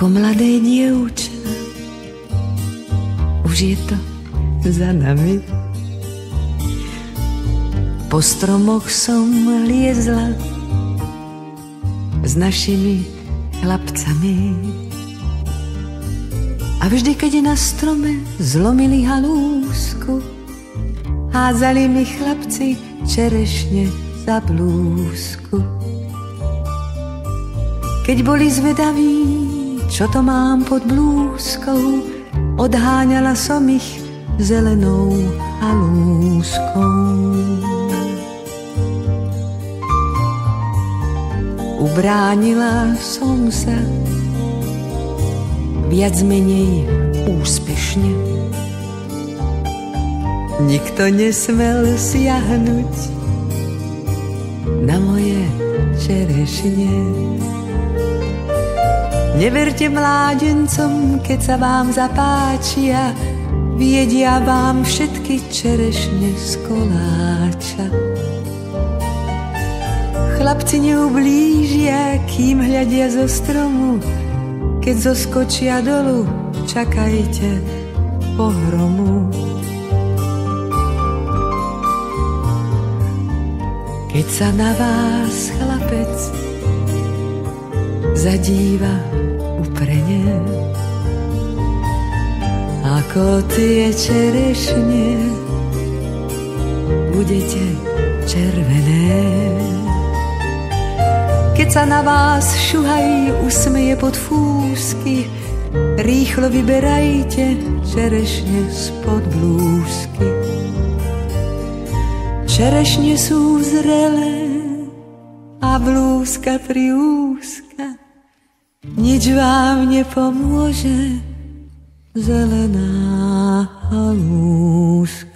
ako mladé dievča. Už je to za nami. Po stromoch som liezla s našimi chlapcami. A vždy, keď na strome zlomili halúsku, hádzali mi chlapci čerešne za blúzku. Keď boli zvedaví, čo to mám pod blúzkou, odháňala som ich zelenou halúskou. Ubránila som sa viac menej úspešne. Nikto nesmel siahnuť na moje čerešne. Neverte mládencom, keď sa vám zapáčia, viedia vám všetky čerešne z koláča. Chlapci neublížia, kým hľadia zo stromu, keď zoskočia dolu, čakajte pohromu. Keď sa na vás chlapec zadíva uprene, ako tie čerešne budete červené. Keď sa na vás šuhaj usmeje pod fúsky, rýchlo vyberajte čerešne spod blúzky. Čerešne sú zrelé a blúzka priúzka, nič vám nepomôže zelená halúska.